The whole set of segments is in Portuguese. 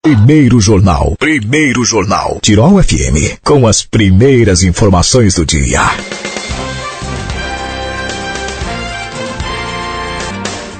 Primeiro Jornal. Tirol FM, com as primeiras informações do dia.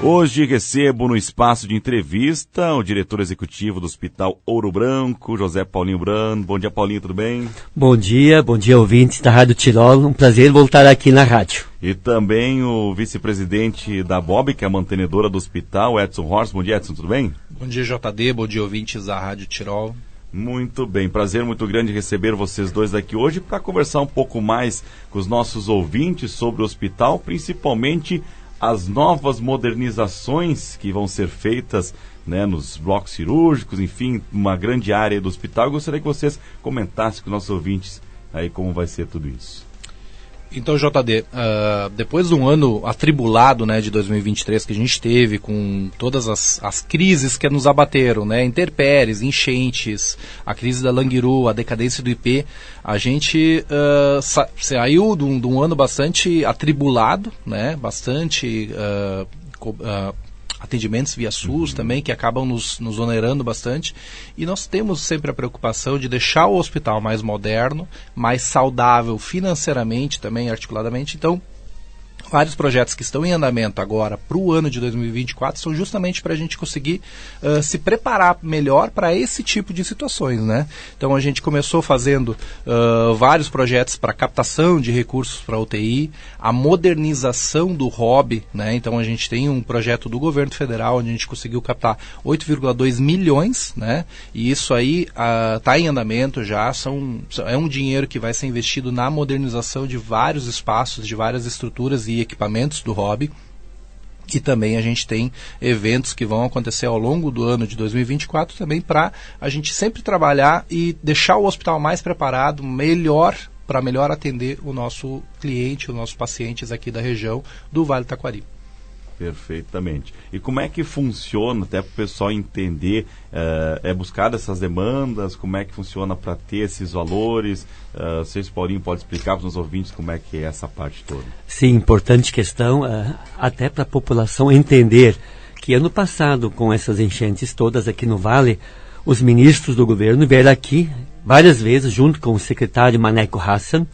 Hoje recebo no espaço de entrevista o diretor executivo do Hospital Ouro Branco, José Paulinho Brando. Bom dia, Paulinho, tudo bem? Bom dia ouvintes da Rádio Tirol. Um prazer voltar aqui na rádio. E também o vice-presidente da BOB, que é a mantenedora do hospital, Edson Horst. Bom dia, Edson, tudo bem? Bom dia, JD. Bom dia, ouvintes da Rádio Tirol. Muito bem, prazer muito grande receber vocês dois aqui hoje para conversar um pouco mais com os nossos ouvintes sobre o hospital, principalmente as novas modernizações que vão ser feitas, né, nos blocos cirúrgicos, enfim, uma grande área do hospital. Eu gostaria que vocês comentassem com os nossos ouvintes aí como vai ser tudo isso. Então, JD, depois de um ano atribulado, né, de 2023 que a gente teve, com todas as crises que nos abateram, né, intempéries, enchentes, a crise da Languiru, a decadência do IP, a gente saiu de um ano bastante atribulado, né, bastante atendimentos via SUS também, que acabam nos onerando bastante, e nós temos sempre a preocupação de deixar o hospital mais moderno, mais saudável financeiramente também, articuladamente. Então, vários projetos que estão em andamento agora para o ano de 2024 são justamente para a gente conseguir se preparar melhor para esse tipo de situações, né? Então a gente começou fazendo vários projetos para captação de recursos para a UTI, a modernização do hub, né? Então a gente tem um projeto do governo federal onde a gente conseguiu captar 8,2 milhões, né? E isso aí está em andamento já, é um dinheiro que vai ser investido na modernização de vários espaços, de várias estruturas e equipamentos do hobby. E também a gente tem eventos que vão acontecer ao longo do ano de 2024 também, para a gente sempre trabalhar e deixar o hospital mais preparado, para melhor atender o nosso cliente, os nossos pacientes aqui da região do Vale do Taquari. Perfeitamente. E como é que funciona, até para o pessoal entender, é buscar essas demandas, como é que funciona para ter esses valores? Vocês, Paulinho, pode explicar para os ouvintes como é que é essa parte toda? Sim, importante questão, até para a população entender que ano passado, com essas enchentes todas aqui no Vale, os ministros do governo vieram aqui várias vezes, junto com o secretário Maneco Hassan,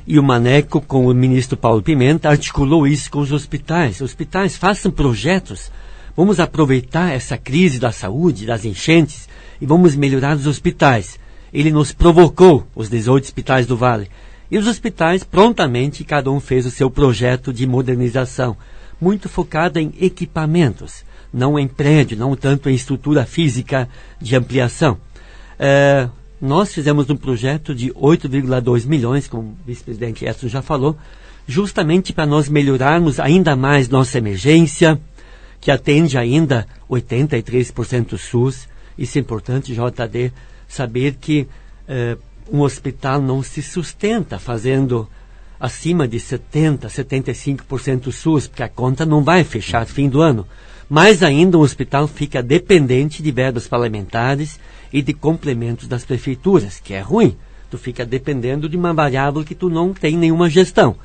e o Maneco, com o ministro Paulo Pimenta, articulou isso com os hospitais. Os hospitais façam projetos. Vamos aproveitar essa crise da saúde, das enchentes, e vamos melhorar os hospitais. Ele nos provocou, os 18 hospitais do Vale. E os hospitais, prontamente, cada um fez o seu projeto de modernização, muito focado em equipamentos, não em prédio, não tanto em estrutura física de ampliação. Nós fizemos um projeto de 8,2 milhões, como o vice-presidente Edson já falou, justamente para nós melhorarmos ainda mais nossa emergência, que atende ainda 83% SUS. Isso é importante, JD, saber que um hospital não se sustenta fazendo acima de 70%, 75% SUS, porque a conta não vai fechar fim do ano. Mais ainda, o hospital fica dependente de verbas parlamentares e de complementos das prefeituras, que é ruim. Tu fica dependendo de uma variável que tu não tem nenhuma gestão.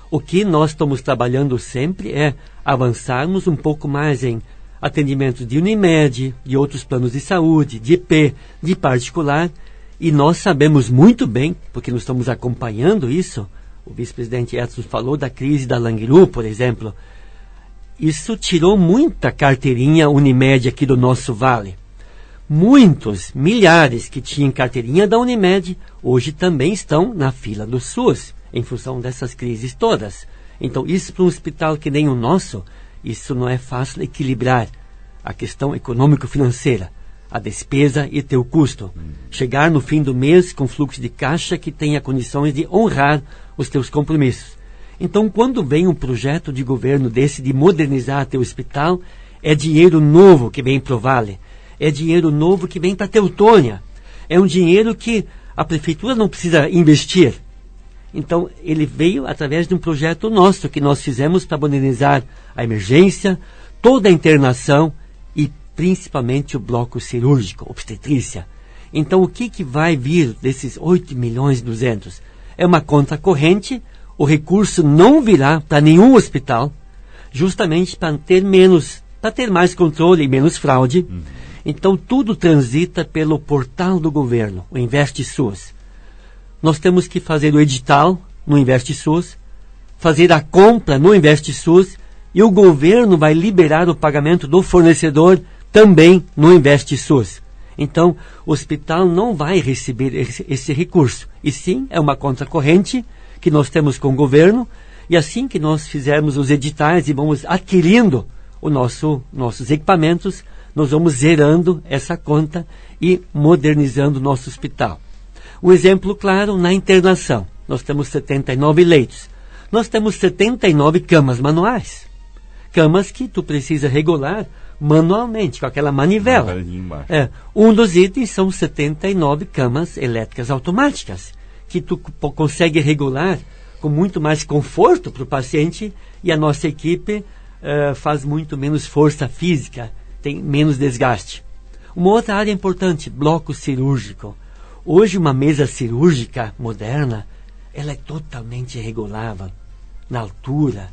O que nós estamos trabalhando sempre é avançarmos um pouco mais em atendimentos de Unimed, de outros planos de saúde, de IP, de particular, e nós sabemos muito bem, porque nós estamos acompanhando isso. O vice-presidente Edson falou da crise da Languiru, por exemplo. Isso tirou muita carteirinha Unimed aqui do nosso vale. Muitos, milhares que tinham carteirinha da Unimed, hoje também estão na fila do SUS, em função dessas crises todas. Então, isso para um hospital que nem o nosso, isso não é fácil equilibrar a questão econômico-financeira, a despesa e teu custo. Chegar no fim do mês com fluxo de caixa que tenha condições de honrar os teus compromissos. Então, quando vem um projeto de governo desse de modernizar teu hospital, é dinheiro novo que vem pro Vale. É dinheiro novo que vem para Teutônia. É um dinheiro que a prefeitura não precisa investir. Então, ele veio através de um projeto nosso, que nós fizemos para modernizar a emergência, toda a internação e principalmente o bloco cirúrgico, obstetrícia. Então, o que vai vir desses 8 milhões e 200? É uma conta corrente. O recurso não virá para nenhum hospital, justamente para ter mais controle e menos fraude. Então, tudo transita pelo portal do governo, o InvestSUS. Nós temos que fazer o edital no InvestSUS, fazer a compra no InvestSUS, e o governo vai liberar o pagamento do fornecedor também no InvestSUS. Então, o hospital não vai receber esse recurso, e sim é uma conta corrente que nós temos com o governo, e assim que nós fizermos os editais e vamos adquirindo nossos equipamentos, nós vamos zerando essa conta e modernizando o nosso hospital. Um exemplo claro na internação. Nós temos 79 leitos. Nós temos 79 camas manuais. Camas que tu precisa regular manualmente, com aquela manivela. Um dos itens são 79 camas elétricas automáticas, que tu consegue regular com muito mais conforto para o paciente, e a nossa equipe faz muito menos força física, tem menos desgaste. Uma outra área importante, bloco cirúrgico. Hoje uma mesa cirúrgica moderna, ela é totalmente regulável na altura,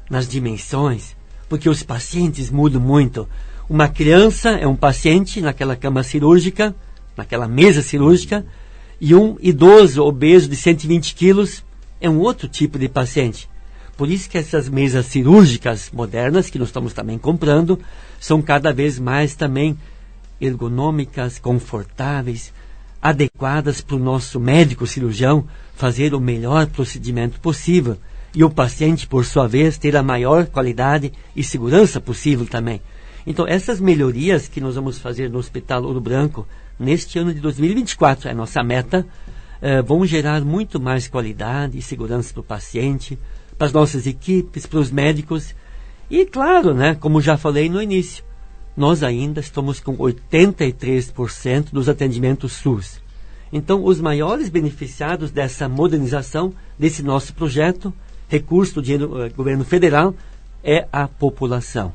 nas dimensões, porque os pacientes mudam muito. Uma criança é um paciente naquela cama cirúrgica, naquela mesa cirúrgica, e um idoso obeso de 120 quilos é um outro tipo de paciente. Por isso que essas mesas cirúrgicas modernas, que nós estamos também comprando, são cada vez mais também ergonômicas, confortáveis, adequadas para o nosso médico cirurgião fazer o melhor procedimento possível, e o paciente, por sua vez, ter a maior qualidade e segurança possível também. Então, essas melhorias que nós vamos fazer no Hospital Ouro Branco, neste ano de 2024, é a nossa meta, vão gerar muito mais qualidade e segurança para o paciente, para as nossas equipes, para os médicos. E, claro, né, como já falei no início, nós ainda estamos com 83% dos atendimentos SUS. Então, os maiores beneficiados dessa modernização, desse nosso projeto, recurso do dinheiro do governo federal, é a população,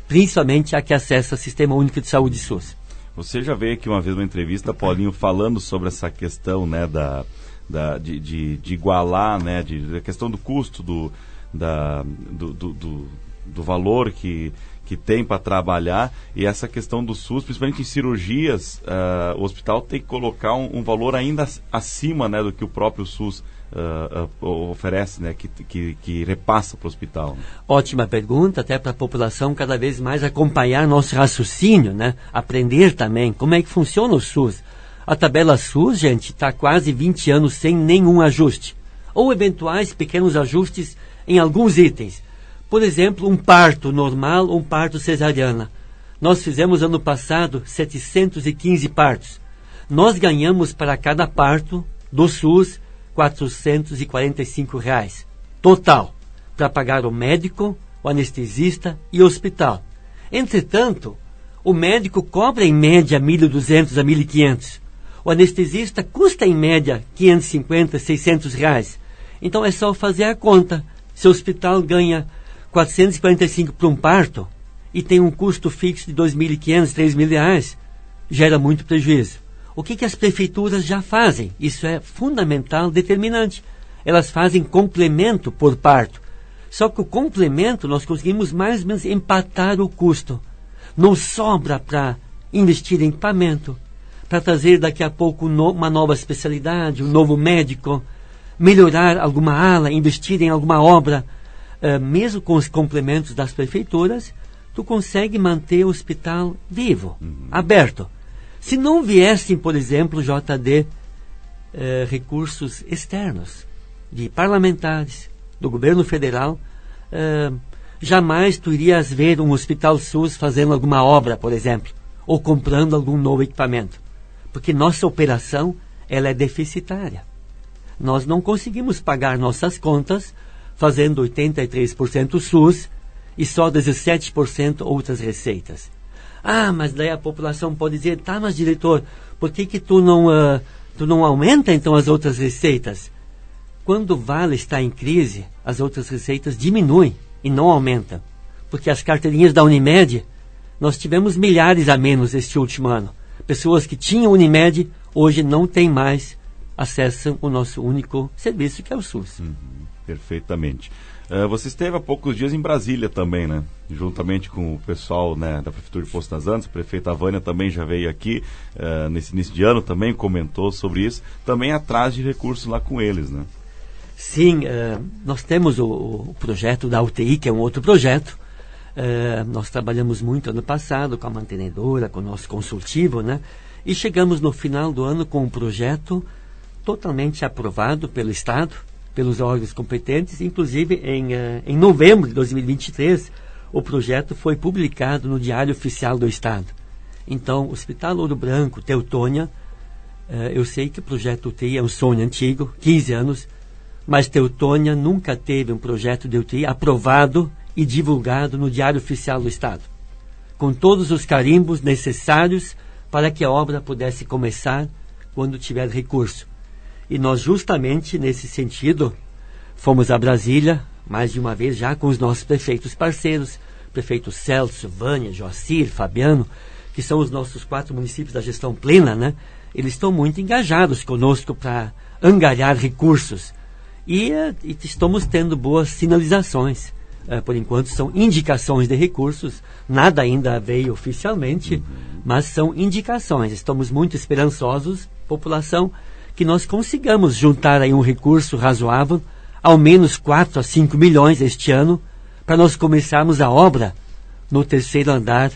principalmente a que acessa o Sistema Único de Saúde SUS. Você já veio aqui uma vez numa entrevista, Paulinho, falando sobre essa questão, né, de igualar, né, da questão do custo, do valor que tem para trabalhar, e essa questão do SUS, principalmente em cirurgias, o hospital tem que colocar um valor ainda acima, né, do que o próprio SUS oferece, né, que repassa para o hospital. Ótima pergunta, até para a população cada vez mais acompanhar nosso raciocínio, né, aprender também como é que funciona o SUS. A tabela SUS, gente, está quase 20 anos sem nenhum ajuste, ou eventuais pequenos ajustes em alguns itens. Por exemplo, um parto normal ou um parto cesariana. Nós fizemos ano passado 715 partos. Nós ganhamos para cada parto do SUS R$ 445 total, para pagar o médico, o anestesista e o hospital. Entretanto, o médico cobra em média R$ 1.200 a R$ 1.500. O anestesista custa em média R$ 550, R$ 600. Então é só fazer a conta. Se o hospital ganha 445 para um parto e tem um custo fixo de R$ 2.500, R$ 3.000, gera muito prejuízo. O que as prefeituras já fazem? Isso é fundamental, determinante. Elas fazem complemento por parto. Só que o complemento nós conseguimos mais ou menos empatar o custo. Não sobra para investir em equipamento, para trazer daqui a pouco uma nova especialidade, um novo médico, melhorar alguma ala, investir em alguma obra. Mesmo com os complementos das prefeituras, tu consegue manter o hospital vivo, aberto. Se não viessem, por exemplo, JD, recursos externos, de parlamentares, do governo federal, jamais tu irias ver um hospital SUS fazendo alguma obra, por exemplo, ou comprando algum novo equipamento. Porque nossa operação, ela é deficitária. Nós não conseguimos pagar nossas contas fazendo 83% SUS e só 17% outras receitas. Mas daí a população pode dizer, tá, mas diretor, por que tu não aumenta então as outras receitas? Quando o Vale está em crise, as outras receitas diminuem e não aumentam. Porque as carteirinhas da Unimed, nós tivemos milhares a menos este último ano. Pessoas que tinham Unimed, hoje não têm mais, acessam o nosso único serviço, que é o SUS. Perfeitamente. Você esteve há poucos dias em Brasília também, né? Juntamente com o pessoal, né, da Prefeitura de Poços das Antas, a prefeita Vânia também já veio aqui nesse início de ano, também comentou sobre isso, também atrás de recursos lá com eles, né? Sim, nós temos o projeto da UTI, que é um outro projeto. Nós trabalhamos muito ano passado com a mantenedora, com o nosso consultivo, né? E chegamos no final do ano com um projeto totalmente aprovado pelo Estado, pelos órgãos competentes. Inclusive, em novembro de 2023, o projeto foi publicado no Diário Oficial do Estado. Então, Hospital Ouro Branco, Teutônia, eu sei que o projeto UTI é um sonho antigo, 15 anos, mas Teutônia nunca teve um projeto de UTI aprovado e divulgado no Diário Oficial do Estado, com todos os carimbos necessários para que a obra pudesse começar quando tiver recurso. E nós, justamente nesse sentido, fomos a Brasília, mais de uma vez já, com os nossos prefeitos parceiros, prefeito Celso, Vânia, Joacir, Fabiano, que são os nossos 4 municípios da gestão plena, né? Eles estão muito engajados conosco para angariar recursos. E estamos tendo boas sinalizações. Por enquanto são indicações de recursos, nada ainda veio oficialmente, mas são indicações. Estamos muito esperançosos, população, que nós consigamos juntar aí um recurso razoável, ao menos 4 a 5 milhões este ano, para nós começarmos a obra no 3º andar,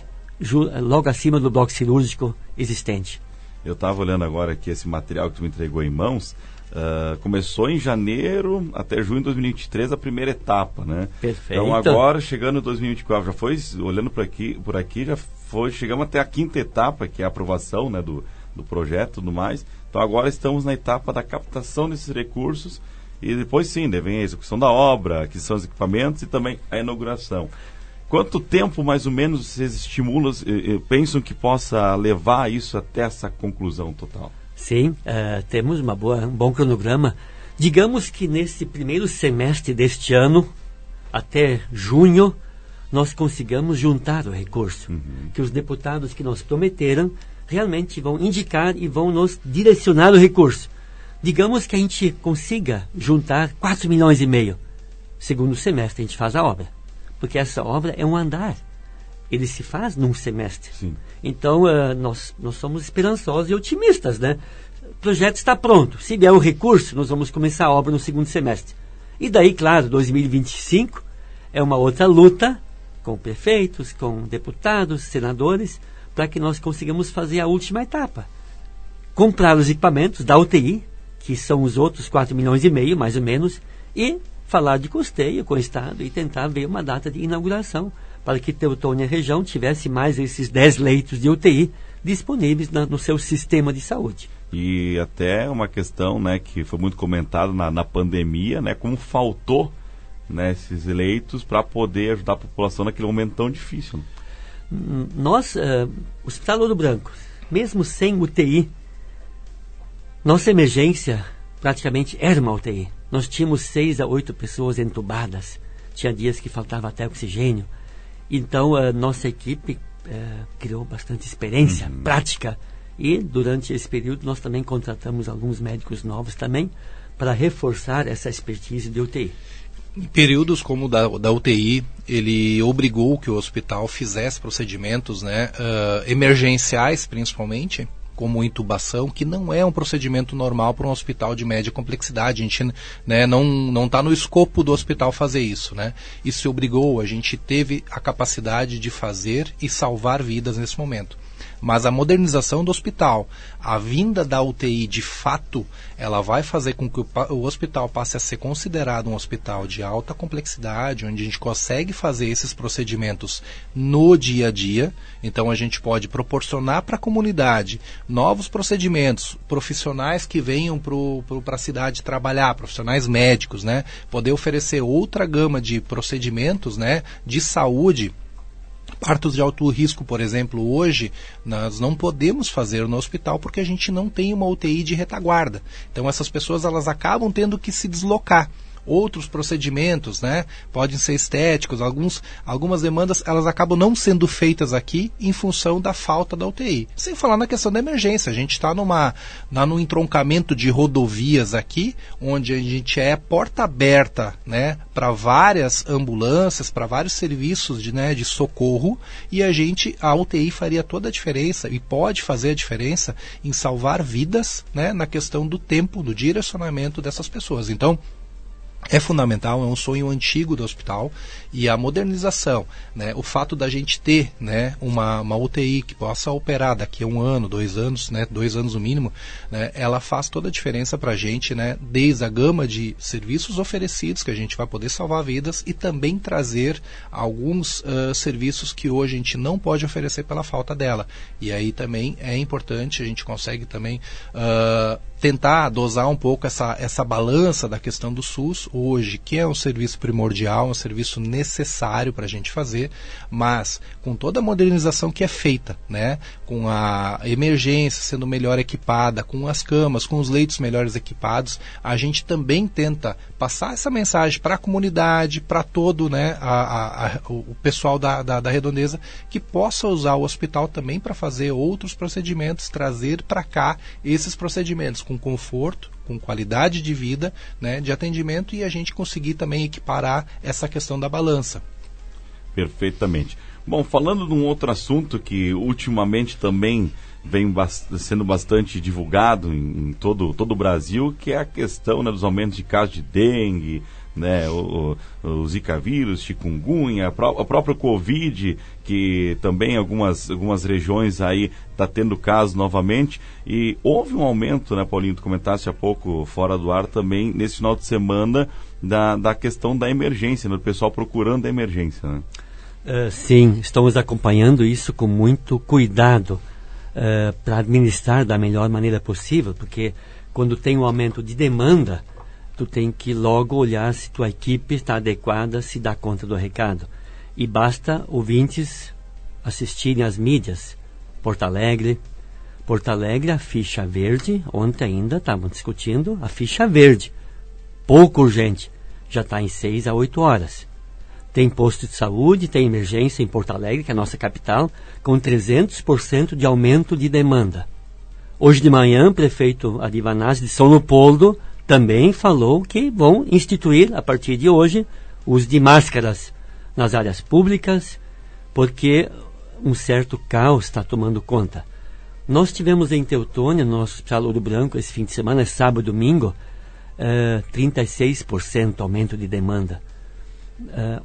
logo acima do bloco cirúrgico existente. Eu estava olhando agora aqui esse material que tu me entregou em mãos. Começou em janeiro até junho de 2023 a primeira etapa, né? Perfeito. Então agora, chegando em 2024, já foi, olhando por aqui, já foi, chegamos até a 5ª etapa, que é a aprovação, né, do projeto e tudo mais. Então agora estamos na etapa da captação desses recursos e depois sim, vem a execução da obra, aquisição dos equipamentos e também a inauguração. Quanto tempo mais ou menos vocês estimulam, pensam que possa levar isso até essa conclusão total? Sim, temos um bom cronograma. Digamos que nesse primeiro semestre deste ano, até junho, nós consigamos juntar o recurso. Que os deputados que nos prometeram realmente vão indicar e vão nos direcionar o recurso. Digamos que a gente consiga juntar 4 milhões e meio. Segundo semestre a gente faz a obra. Porque essa obra é um andar. Ele se faz num semestre. Sim. Então, nós somos esperançosos e otimistas, né? O projeto está pronto. Se vier o recurso, nós vamos começar a obra no 2º semestre. E daí, claro, 2025 é uma outra luta com prefeitos, com deputados, senadores, para que nós consigamos fazer a última etapa. Comprar os equipamentos da UTI, que são os outros 4 milhões e meio, mais ou menos, e falar de custeio com o Estado e tentar ver uma data de inauguração, para que Teutônia região tivesse mais esses 10 leitos de UTI disponíveis no seu sistema de saúde. E até uma questão, né, que foi muito comentada na pandemia, né, como faltou, né, esses leitos para poder ajudar a população naquele momento tão difícil. Nós, Hospital Ouro Branco, mesmo sem UTI, nossa emergência praticamente era uma UTI. Nós tínhamos 6 a 8 pessoas entubadas. Tinha dias que faltava até oxigênio. Então, a nossa equipe criou bastante experiência, prática. E, durante esse período, nós também contratamos alguns médicos novos também para reforçar essa expertise de UTI. Em períodos como o da UTI, ele obrigou que o hospital fizesse procedimentos, né, emergenciais, principalmente, como intubação, que não é um procedimento normal para um hospital de média complexidade. A gente, né, não está no escopo do hospital fazer isso, né? Isso obrigou, a gente teve a capacidade de fazer e salvar vidas nesse momento. Mas a modernização do hospital, a vinda da UTI de fato, ela vai fazer com que o hospital passe a ser considerado um hospital de alta complexidade, onde a gente consegue fazer esses procedimentos no dia a dia. Então a gente pode proporcionar para a comunidade novos procedimentos, profissionais que venham para a cidade trabalhar, profissionais médicos, né? Poder oferecer outra gama de procedimentos, né, de saúde. Partos de alto risco, por exemplo, hoje nós não podemos fazer no hospital porque a gente não tem uma UTI de retaguarda. Então essas pessoas elas acabam tendo que se deslocar. outros procedimentos, né? Podem ser estéticos, algumas demandas elas acabam não sendo feitas aqui em função da falta da UTI. Sem falar na questão da emergência, a gente está num entroncamento de rodovias aqui, onde a gente é porta aberta, né, para várias ambulâncias, para vários serviços de socorro, e a UTI faria toda a diferença e pode fazer a diferença em salvar vidas, né, na questão do tempo, do direcionamento dessas pessoas. Então, é fundamental, é um sonho antigo do hospital, e a modernização, né, o fato da gente ter, né, uma UTI que possa operar daqui a 1 ano, 2 anos, né, 2 anos no mínimo, né, ela faz toda a diferença para a gente, né, desde a gama de serviços oferecidos que a gente vai poder salvar vidas e também trazer alguns serviços que hoje a gente não pode oferecer pela falta dela. E aí também é importante, a gente consegue também tentar dosar um pouco essa balança da questão do SUS hoje, que é um serviço primordial, um serviço necessário para a gente fazer, mas com toda a modernização que é feita, né, com a emergência sendo melhor equipada, com as camas, com os leitos melhores equipados, a gente também tenta passar essa mensagem para a comunidade, para todo, né, o pessoal da redondeza, que possa usar o hospital também para fazer outros procedimentos, trazer para cá esses procedimentos com conforto, com qualidade de vida, né, de atendimento, e a gente conseguir também equiparar essa questão da balança. Perfeitamente. Bom, falando de um outro assunto que ultimamente também vem sendo bastante divulgado em todo o Brasil, que é a questão, né, dos aumentos de casos de dengue, né, o Zika vírus, chikungunya, a própria Covid, que também algumas regiões aí está tendo casos novamente, e houve um aumento, né, Paulinho, tu comentaste há pouco fora do ar também, nesse final de semana, da questão da emergência, né, do pessoal procurando a emergência, né? Sim, estamos acompanhando isso com muito cuidado para administrar da melhor maneira possível, porque quando tem um aumento de demanda, tu tem que logo olhar se tua equipe está adequada, se dá conta do recado. E basta ouvintes assistirem às mídias. Porto Alegre, a ficha verde, ontem ainda estavam discutindo a ficha verde. Pouco urgente, já está em 6 a 8 horas. Tem posto de saúde, tem emergência em Porto Alegre, que é a nossa capital, com 300% de aumento de demanda. Hoje de manhã, o prefeito Adivanazzi de São Leopoldo também falou que vão instituir, a partir de hoje, o uso de máscaras nas áreas públicas, porque um certo caos está tomando conta. Nós tivemos em Teutônia, no nosso Hospital Ouro Branco, esse fim de semana, sábado e domingo, 36% aumento de demanda.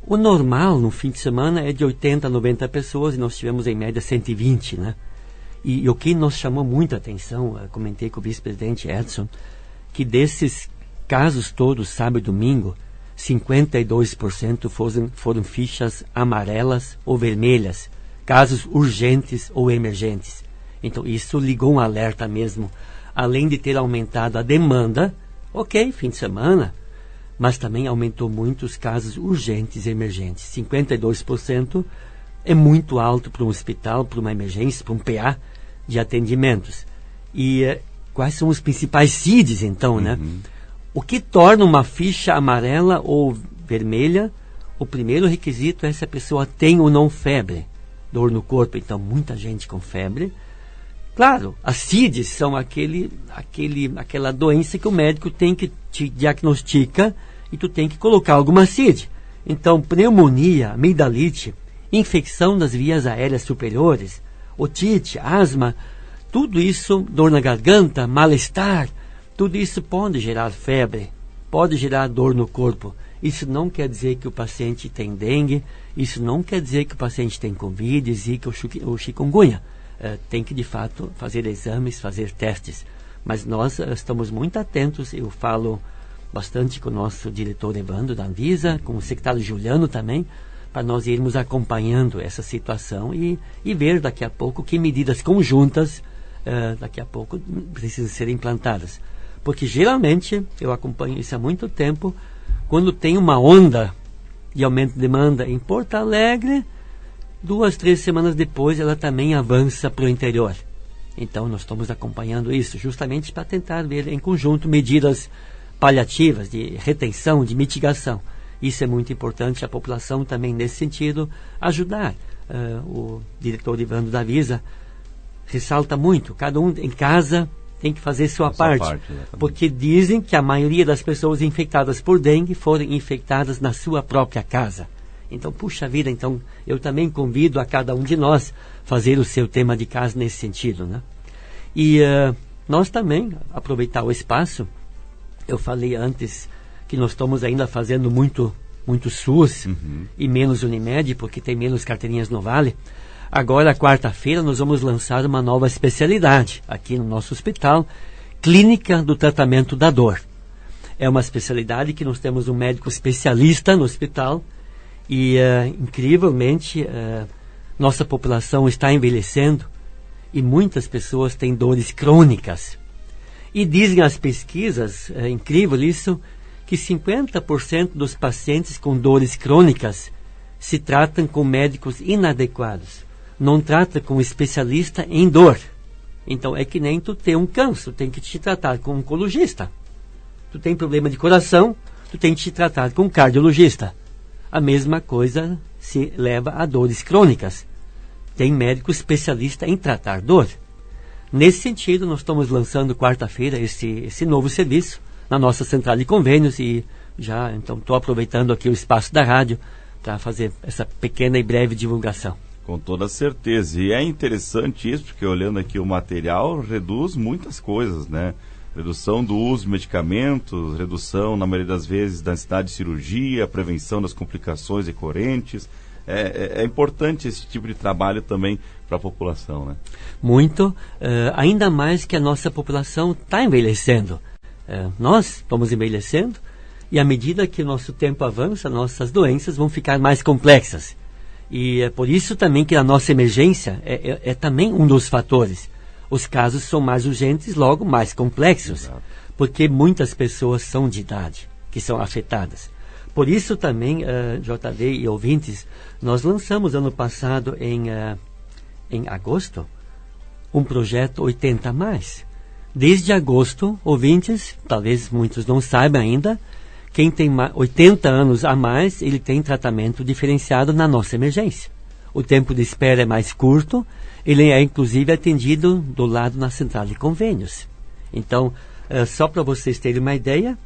O normal no fim de semana é de 80 a 90 pessoas, e nós tivemos em média 120, né? E o que nos chamou muita atenção, comentei com o vice-presidente Edson, que desses casos todos, sábado e domingo, 52% foram fichas amarelas ou vermelhas, casos urgentes ou emergentes. Então isso ligou um alerta mesmo, além de ter aumentado a demanda, ok, fim de semana, mas também aumentou muito os casos urgentes e emergentes. 52% é muito alto para um hospital, para uma emergência, para um PA de atendimentos. E quais são os principais CIDs, então, né? O que torna uma ficha amarela ou vermelha? O primeiro requisito é se a pessoa tem ou não febre, dor no corpo. Então, muita gente com febre. Claro, as CIDs são aquela doença que o médico tem que te diagnostica e tu tem que colocar alguma CID. Então, pneumonia, amigdalite, infecção das vias aéreas superiores, otite, asma, tudo isso, dor na garganta, mal-estar, tudo isso pode gerar febre, pode gerar dor no corpo. Isso não quer dizer que o paciente tem dengue, isso não quer dizer que o paciente tem Covid, Zika ou chikungunya. Tem que, de fato, fazer exames, fazer testes. Mas nós estamos muito atentos, eu falo bastante com o nosso diretor Evandro da Anvisa, com o secretário Juliano também, para nós irmos acompanhando essa situação e ver daqui a pouco que medidas conjuntas daqui a pouco precisam ser implantadas. Porque geralmente, eu acompanho isso há muito tempo, quando tem uma onda de aumento de demanda em Porto Alegre, 2, 3 semanas depois ela também avança para o interior. Então nós estamos acompanhando isso justamente para tentar ver em conjunto medidas paliativas, de retenção, de mitigação. Isso é muito importante, a população também nesse sentido ajudar. O diretor Ivandro da Visa ressalta muito, cada um em casa tem que fazer sua parte, porque dizem que a maioria das pessoas infectadas por dengue foram infectadas na sua própria casa. Então, puxa vida, então eu também convido a cada um de nós fazer o seu tema de casa nesse sentido, né? E nós também, aproveitar o espaço, eu falei antes que nós estamos ainda fazendo muito SUS e menos Unimed, porque tem menos carteirinhas no Vale. Agora, quarta-feira, nós vamos lançar uma nova especialidade aqui no nosso hospital, Clínica do Tratamento da Dor. É uma especialidade que nós temos um médico especialista no hospital e, incrivelmente, nossa população está envelhecendo e muitas pessoas têm dores crônicas. E dizem as pesquisas, é incrível isso, que 50% dos pacientes com dores crônicas se tratam com médicos inadequados. Não trata com especialista em dor. Então é que nem tu ter um câncer, tu tem que te tratar com um oncologista. Tu tem problema de coração, tu tem que te tratar com um cardiologista. A mesma coisa se leva a dores crônicas. Tem médico especialista em tratar dor. Nesse sentido, nós estamos lançando quarta-feira esse novo serviço na nossa central de convênios e já então estou aproveitando aqui o espaço da rádio para fazer essa pequena e breve divulgação. Com toda certeza. E é interessante isso, porque olhando aqui o material, reduz muitas coisas, né? Redução do uso de medicamentos, redução, na maioria das vezes, da necessidade de cirurgia, prevenção das complicações recorrentes. É importante esse tipo de trabalho também para a população, né? Muito, ainda mais que a nossa população está envelhecendo. Nós estamos envelhecendo e à medida que o nosso tempo avança, nossas doenças vão ficar mais complexas. E é por isso também que a nossa emergência é também um dos fatores. Os casos são mais urgentes, logo mais complexos. Exato. Porque muitas pessoas são de idade que são afetadas. Por isso também, JV e ouvintes, nós lançamos ano passado, em agosto, um projeto 80+. Desde agosto, ouvintes, talvez muitos não saibam ainda, quem tem 80 anos a mais, ele tem tratamento diferenciado na nossa emergência. O tempo de espera é mais curto, ele é inclusive atendido do lado na central de convênios. Então, só para vocês terem uma ideia,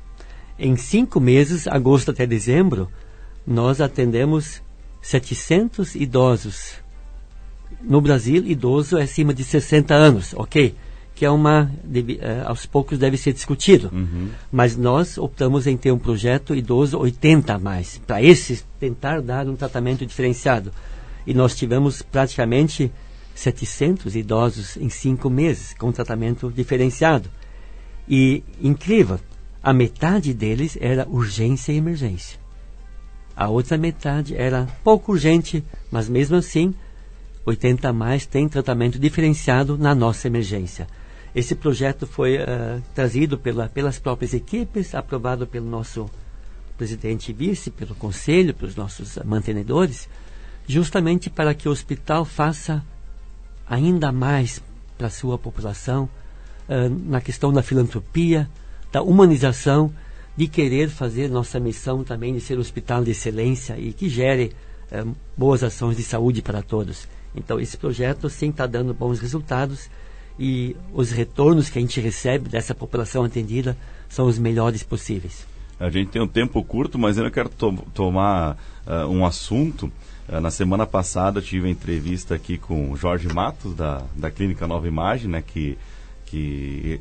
em 5 meses, agosto até dezembro, nós atendemos 700 idosos. No Brasil, idoso é acima de 60 anos, ok? Que aos poucos deve ser discutido. Mas nós optamos em ter um projeto idoso 80+, para esses tentar dar um tratamento diferenciado. E nós tivemos praticamente 700 idosos em 5 meses, com tratamento diferenciado. E, incrível, a metade deles era urgência e emergência. A outra metade era pouco urgente, mas mesmo assim, 80+ tem tratamento diferenciado na nossa emergência. Esse projeto foi trazido pelas próprias equipes, aprovado pelo nosso presidente e vice, pelo conselho, pelos nossos mantenedores, justamente para que o hospital faça ainda mais para a sua população, na questão da filantropia, da humanização, de querer fazer nossa missão também de ser um hospital de excelência e que gere boas ações de saúde para todos. Então, esse projeto sim está dando bons resultados e os retornos que a gente recebe dessa população atendida são os melhores possíveis. A gente tem um tempo curto, mas eu quero tomar um assunto. Na semana passada eu tive uma entrevista aqui com o Jorge Matos, da Clínica Nova Imagem, né, que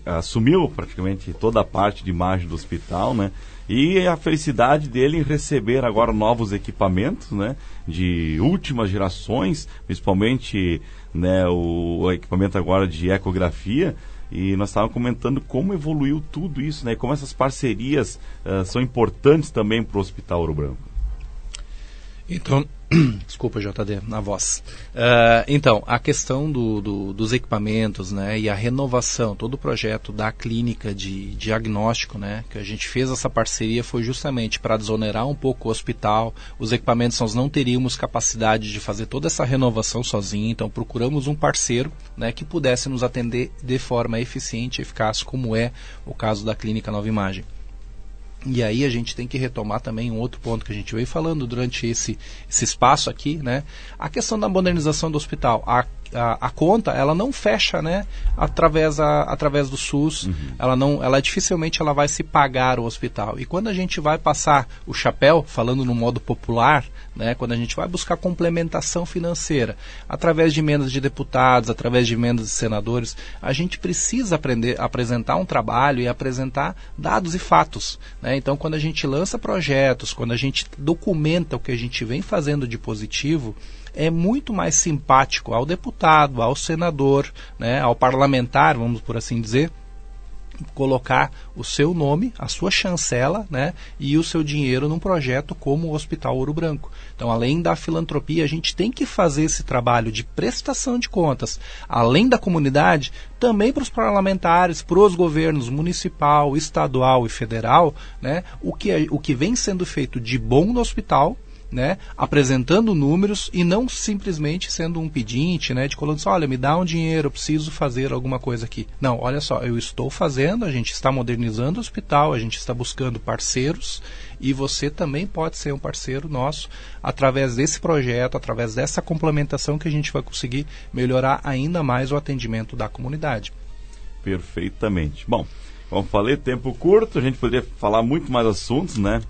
assumiu praticamente toda a parte de imagem do hospital, né? E a felicidade dele em receber agora novos equipamentos, né, de últimas gerações, principalmente, né, o equipamento agora de ecografia. E nós estávamos comentando como evoluiu tudo isso, né, como essas parcerias são importantes também para o Hospital Ouro Branco. Então, desculpa, JD, na voz. Então, a questão dos equipamentos, né, e a renovação, todo o projeto da clínica de diagnóstico, né, que a gente fez essa parceria foi justamente para desonerar um pouco o hospital. Os equipamentos nós não teríamos capacidade de fazer toda essa renovação sozinho, então procuramos um parceiro, né, que pudesse nos atender de forma eficiente e eficaz, como é o caso da Clínica Nova Imagem. E aí a gente tem que retomar também um outro ponto que a gente veio falando durante esse espaço aqui, né? A questão da modernização do hospital. A conta, ela não fecha, né, através do SUS. Ela dificilmente ela vai se pagar o hospital. E quando a gente vai passar o chapéu, falando no modo popular, né, quando a gente vai buscar complementação financeira, através de emendas de deputados, através de emendas de senadores, a gente precisa apresentar um trabalho e apresentar dados e fatos, né? Então, quando a gente lança projetos, quando a gente documenta o que a gente vem fazendo de positivo, é muito mais simpático ao deputado, ao senador, né, ao parlamentar, vamos por assim dizer, colocar o seu nome, a sua chancela, né, e o seu dinheiro num projeto como o Hospital Ouro Branco. Então, além da filantropia, a gente tem que fazer esse trabalho de prestação de contas, além da comunidade, também para os parlamentares, para os governos municipal, estadual e federal, né, o que vem sendo feito de bom no hospital, né, apresentando números e não simplesmente sendo um pedinte, né, de colocando assim, olha, me dá um dinheiro, eu preciso fazer alguma coisa aqui. Não, olha só, eu estou fazendo, a gente está modernizando o hospital, a gente está buscando parceiros e você também pode ser um parceiro nosso através desse projeto, através dessa complementação que a gente vai conseguir melhorar ainda mais o atendimento da comunidade. Perfeitamente. Bom, como falei, tempo curto, a gente poderia falar muito mais assuntos, né?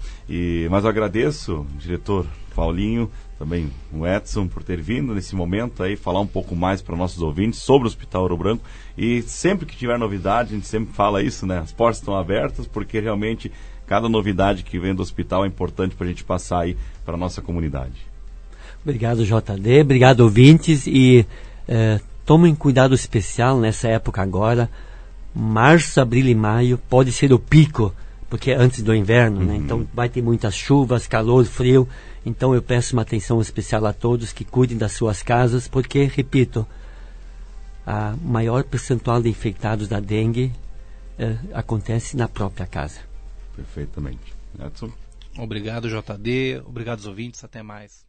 Mas eu agradeço, diretor Paulinho, também o Edson, por ter vindo nesse momento aí falar um pouco mais para nossos ouvintes sobre o Hospital Ouro Branco. E sempre que tiver novidade, a gente sempre fala isso, né? As portas estão abertas, porque realmente cada novidade que vem do hospital é importante para a gente passar aí para a nossa comunidade. Obrigado, JD, obrigado, ouvintes, e tomem cuidado especial nessa época agora. Março, abril e maio pode ser o pico, porque é antes do inverno, né? Então vai ter muitas chuvas, calor, frio. Então eu peço uma atenção especial a todos que cuidem das suas casas, porque, repito, a maior percentual de infectados da dengue acontece na própria casa. Perfeitamente. Edson? Obrigado, JD. Obrigado aos ouvintes. Até mais.